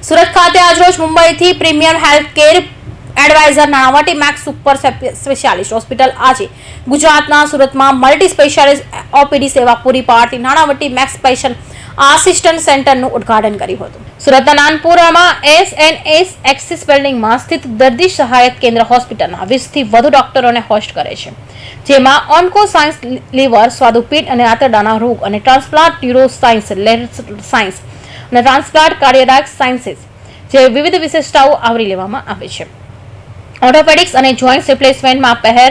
સુરત ખાતે આજરોજ મુંબઈથી premier health care advisor Nanavati Max super specialist hospital આજે ગુજરાતના સુરતમાં મલ્ટી સ્પેશિયાલિસ્ટ ઓપીડી સેવા પૂરી પાડતી નાણાવટી મેક્સ સ્પેશિયલ આસિસ્ટન્ટ સેન્ટરનું ઉદ્ઘાટન કર્યું હતું. સુરતના નાનપુરામાં એસએનએસ એક્સિસ બિલ્ડિંગમાં સ્થિત દર્દી સહાયક કેન્દ્ર હોસ્પિટલના 20 થી વધુ ડોક્ટરોને હોસ્ટ કરે છે, જેમાં ઓન્કો સાયન્સ, લીવર, સ્વાદુપિંડ અને આંતરડાના રોગ અને ટ્રાન્સપ્લાન્ટ, ન્યુરો સાયન્સ, સાયન્સ અને ટ્રાન્સપ્લાન્ટ, કાર્ડિયાક સાયન્સીસ જેવી વિવિધ વિશેષતાઓ આવરી લેવામાં આવે છે. ઓર્થોપેડિક્સ અને જોઇન્ટ રિપ્લેસમેન્ટમાં પહેર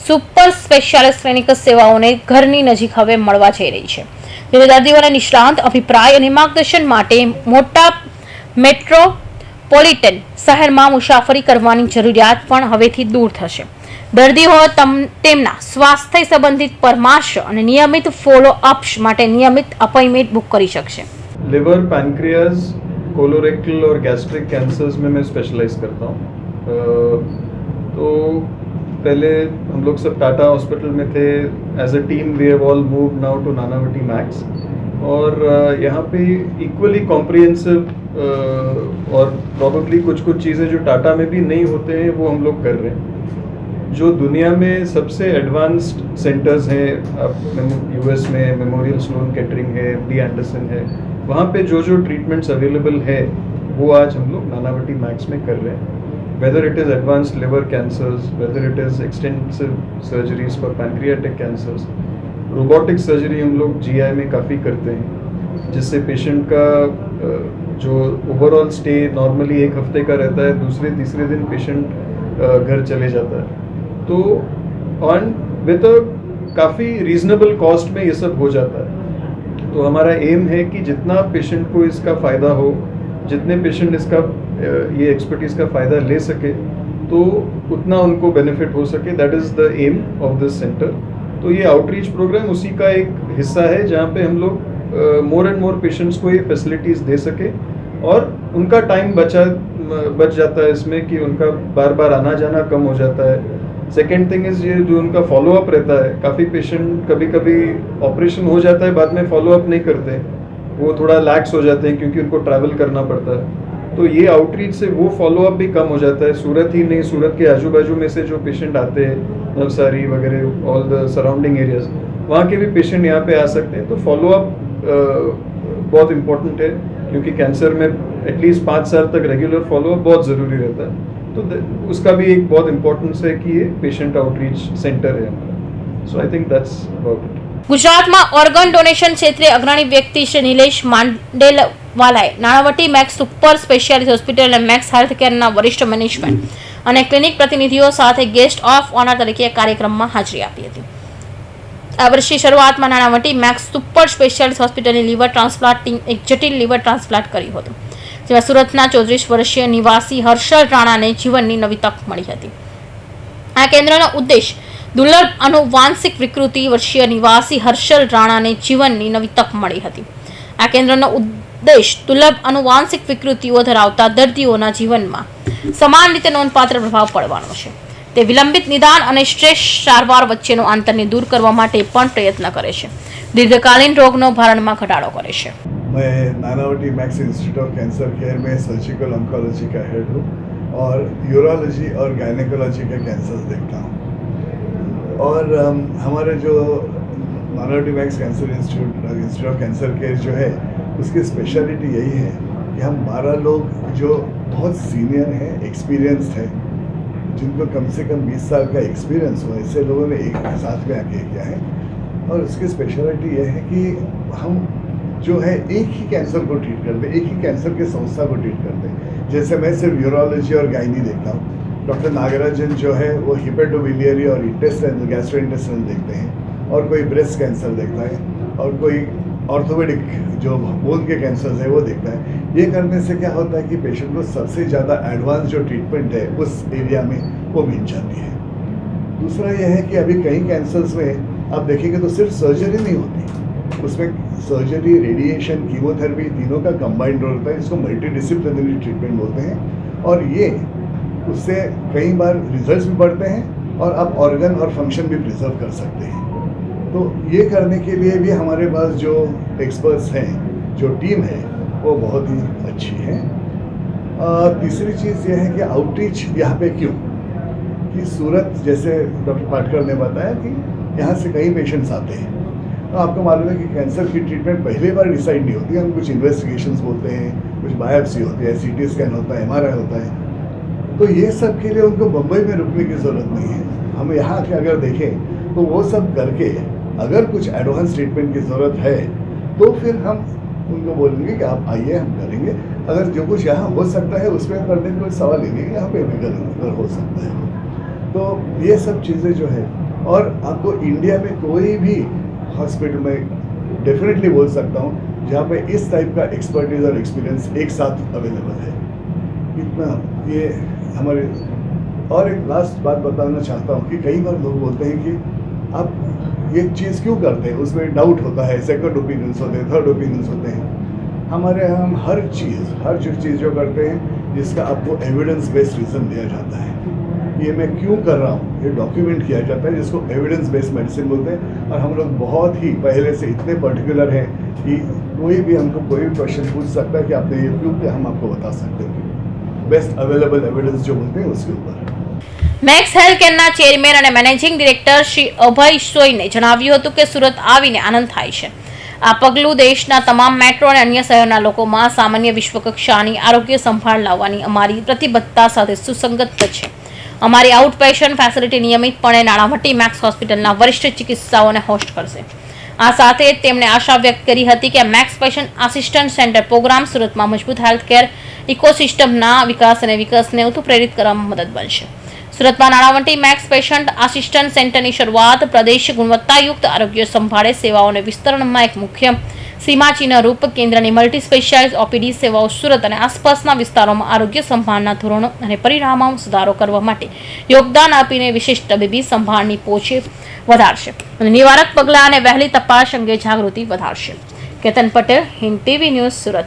સુપર સ્પેશિયાલિસ્ટ ક્લિનિકલ સેવાઓને ઘરની નજીક હવે મળવા જઈ રહી છે, જેથી દર્દીઓને નિષ્ણાંત અભિપ્રાય અને માર્ગદર્શન માટે મોટા મેટ્રોપોલિટન શહેરમાં મુસાફરી કરવાની જરૂરિયાત પણ હવેથી દૂર થશે. દર્દીઓ તેમના સ્વાસ્થ્ય સંબંધિત પરામર્શ અને નિયમિત ફોલોઅપ્સ માટે નિયમિત અપોઇન્ટમેન્ટ બુક કરી શકશે. लिवर, पैनक्रियाज, कोलोरेक्टल और गैस्ट्रिक कैंसर्स में मैं स्पेशलाइज करता हूँ. तो पहले हम लोग सब टाटा हॉस्पिटल में थे. As a team we have all move now to Nanavati Max और यहाँ पे इक्वली कॉम्प्रिहेंसिव और प्रॉबेबली कुछ चीज़ें जो टाटा में भी नहीं होते हैं वो हम लोग कर रहे हैं. जो दुनिया में सबसे एडवांस्ड सेंटर्स हैं, यूएस में मेमोरियल स्लोन केटरिंग है, MD एंडरसन है, वहाँ पे जो ट्रीटमेंट्स अवेलेबल है वो आज हम लोग नानावटी मैक्स में कर रहे हैं. Whether it is advanced liver cancers, whether it is extensive surgeries for pancreatic cancers, robotic surgery हम लोग GI में काफ़ी करते हैं, जिससे पेशेंट का जो ओवरऑल स्टे नॉर्मली 1 हफ्ते का रहता है, दूसरे तीसरे दिन पेशेंट घर चले जाता है. तो ऑन विद अ काफ़ी रीज़नेबल कॉस्ट में ये सब हो जाता है. तो हमारा एम है कि जितना पेशेंट को इसका फ़ायदा हो, जितने पेशेंट इसका ये एक्सपर्टीज़ का फ़ायदा ले सके, तो उतना उनको बेनिफिट हो सके. That is the aim of this centre. तो ये आउटरीच प्रोग्राम उसी का एक हिस्सा है, जहाँ पे हम लोग मोर एंड मोर पेशेंट्स को ये फैसिलिटीज़ दे सके और उनका टाइम बच जाता है इसमें कि उनका बार बार आना जाना कम हो जाता है. सेकेंड थिंग इज़ ये जो उनका फॉलोअप रहता है. काफ़ी पेशेंट कभी कभी ऑपरेशन हो जाता है, बाद में फॉलोअप नहीं करते, वो थोड़ा लैक्स हो जाते हैं क्योंकि उनको ट्रैवल करना पड़ता है. तो ये आउटरीच से वो फॉलोअप भी कम हो जाता है. सूरत ही नहीं, सूरत के आजू बाजू में से जो पेशेंट आते हैं, नवसारी वगैरह, ऑल द सराउंडिंग एरियाज, वहाँ के भी पेशेंट यहाँ पे आ सकते हैं. तो फॉलोअप बहुत इम्पोर्टेंट है, क्योंकि कैंसर में एटलीस्ट 5 साल तक रेगुलर फॉलोअप बहुत ज़रूरी रहता है. तो उसका भी एक बहुत इम्पोर्टेंस है कि ये पेशेंट आउटरीच सेंटर है हमारा. So I think that's about it. ગુજરાતમાં ઓર્ગન ડોનેશન ક્ષેત્રે અગ્રણી વ્યક્તિ શ્રી નિલેશ માંડેલવાલાએ Nanavati Max super specialist hospital અને મેક્સ હેલ્થ કેરના વરિષ્ઠ મેનેજમેન્ટ અને ક્લિનિક પ્રતિનિધિઓ સાથે ગેસ્ટ ઓફ ઓનર તરીકે કાર્યક્રમમાં હાજરી આપી હતી. આ વર્ષની શરૂઆતમાં નાણાવટી મેક્સ સુપર સ્પેશિયાલિસ્ટ હોસ્પિટલની લીવર ટ્રાન્સપ્લાન્ટ ટીમ એક જટિલ લીવર ટ્રાન્સપ્લાન્ટ કર્યું હતું, જેમાં સુરતના 34 વર્ષીય નિવાસી હર્ષલ રાણાને જીવનની નવી તક મળી હતી. આ કેન્દ્રનો ઉદ્દેશ दुर्लभ अनुवांशिक विकृति वर्षीय निवासी हर्षल राणा ने जीवन की नवी तक मળી હતી. आ केन्द्रનો उद्देश दुर्लभ अनुवांशिक विकृतिओ धरावता दर्दीओना जीवनमां समान रीते नोंधपात्र प्रभाव पड़वानो छे. ते विलंबित निदान અને શ્રેષ્ઠ સારવાર વચ્ચેનો અંતરને દૂર કરવા માટે પણ પ્રયત્ન કરે છે. દીર્ઘકાલીન રોગનો ભારણમાં ઘટાડો કરે છે. मैं Nanavati max institute of cancer care में सर्जिकल ऑन्कोलॉजी का हेड हूँ और यूरोलॉजी और गायनेकोलॉजी के कैंसर्स देखता हूँ. और हमारे जो Nanavati max cancer institute of cancer care जो है, उसकी स्पेशलिटी यही है कि हम 12 लोग जो बहुत सीनियर हैं, एक्सपीरियंस्ड हैं, जिनको कम से कम 20 साल का एक्सपीरियंस हो, ऐसे लोगों ने एक साथ में आके किया है. और उसकी स्पेशलिटी यह है कि हम जो है एक ही कैंसर को ट्रीट करते हैं, एक ही कैंसर के संस्था को ट्रीट करते हैं. जैसे मैं सिर्फ यूरोलॉजी और गायनी देखता हूँ, डॉक्टर नागराजन जो है वो हिपेटोबिलियरी और इंटेस्टाइन गैस्ट्रोइंटेस्टाइनल देखते हैं, और कोई ब्रेस्ट कैंसर देखता है, और कोई ऑर्थोपेडिक जो बोन के कैंसर्स है वो देखता है. ये करने से क्या होता है कि पेशेंट को सबसे ज़्यादा एडवांस जो ट्रीटमेंट है उस एरिया में वो मिल जाती है. दूसरा यह है कि अभी कई कैंसर्स में आप देखेंगे तो सिर्फ सर्जरी नहीं होती, उसमें सर्जरी, रेडिएशन, कीमोथेरेपी तीनों का कंबाइंड रोल होता है. इसको मल्टीडिसिप्लिनरी ट्रीटमेंट बोलते हैं. और ये उससे कई बार रिजल्ट्स भी बढ़ते हैं और आप ऑर्गन और फंक्शन भी प्रिजर्व कर सकते हैं. तो ये करने के लिए भी हमारे पास जो एक्सपर्ट्स हैं, जो टीम है, वो बहुत ही अच्छी है. तीसरी चीज़ ये है कि आउटरीच यहाँ पे क्यों, कि सूरत जैसे डॉक्टर पाटकर ने बताया कि यहाँ से कई पेशेंट्स आते हैं। तो आपको मालूम है कि कैंसर की ट्रीटमेंट पहली बार डिसाइड नहीं होती, हम कुछ इन्वेस्टिगेशंस बोलते हैं, कुछ बायोप्सी होती है, CT स्कैन होता है, MRI होता है। तो ये सब के लिए उनको मुंबई में रुकने की ज़रूरत नहीं है। हम यहाँ के अगर देखें तो वो सब करके अगर कुछ एडवांस ट्रीटमेंट की ज़रूरत है तो फिर हम उनको बोलेंगे कि आप आइए, हम करेंगे। अगर जो कुछ यहाँ हो सकता है उसमें करने का कोई सवाल ही नहीं, यहाँ पे भी हो सकता है। तो ये सब चीज़ें जो है, और आपको इंडिया में कोई भी हॉस्पिटल में डेफिनेटली बोल सकता हूँ जहाँ पे इस टाइप का एक्सपर्टीज और एक्सपीरियंस एक साथ अवेलेबल है, इतना ये हमारे। और एक लास्ट बात बताना चाहता हूँ कि कई बार लोग बोलते हैं कि आप ये चीज़ क्यों करते हैं, उसमें डाउट होता है, सेकंड ओपिनियंस होते हैं, थर्ड ओपिनियंस होते हैं। हमारे यहाँ हम हर चीज़ जो करते हैं जिसका आपको एविडेंस बेस्ड रीज़न दिया जाता है, ये मैं क्यों कर रहा हूँ ये डॉक्यूमेंट किया जाता है, जिसको एविडेंस बेस्ड मेडिसिन बोलते हैं। और हम लोग बहुत ही पहले से इतने पर्टिकुलर हैं कि कोई भी हमको कोई भी क्वेश्चन पूछ सकता है कि आपने ये क्यों किया, हम आपको बता सकते हैं बेस्ट अवेलेबल एविडेंस जो बोलते हैं उसके ऊपर। મેક્સ હેલ્થ કેરના ચેરમેન અને મેનેજિંગ ડિરેક્ટર શ્રી અભય સોઈને જણાવ્યું હતું કે સુરત આવીને આનંદ થાય છે. આ પગલું દેશના તમામ મેટ્રો અને અન્ય શહેરના લોકોમાં સામાન્ય વિશ્વકક્ષાની આરોગ્ય સંભાળ લાવવાની અમારી પ્રતિબદ્ધતા સાથે સુસંગત છે. અમારી આઉટ પેશન્ટ ફેસિલિટી નિયમિતપણે નાણાવટી મેક્સ હોસ્પિટલના વરિષ્ઠ ચિકિત્સાઓને હોસ્ટ કરશે. આ સાથે તેમણે આશા વ્યક્ત કરી હતી કે Max patient assistant centre programme સુરતમાં મજબૂત હેલ્થકેર ઇકોસિસ્ટમના વિકાસ અને વિકાસને ઉત્પ્રેરિત કરવામાં મદદ બનશે. સુરતમાં નાણાવટી મેક્સ પેશન્ટ આસિસ્ટન્ટ સેન્ટરની શરૂઆત પ્રદેશ ગુણવત્તાયુક્ત આરોગ્ય સંભાળે સેવાઓને વિસ્તરણમાં એક મુખ્ય સીમાચિહ્ન રૂપ કેન્દ્રની મલ્ટી સ્પેશિયાલિટી OPD સેવાઓ સુરત અને આસપાસના વિસ્તારોમાં આરોગ્ય સંભાળના ધોરણો અને પરિણામોમાં સુધારો કરવા માટે યોગદાન આપીને વિશેષ તબીબી સંભાળની પહોંચે વધારશે અને નિવારક પગલાં અને વહેલી તપાસ અંગે જાગૃતિ વધારશે. Ketan Patel, Hind TV news, Surat.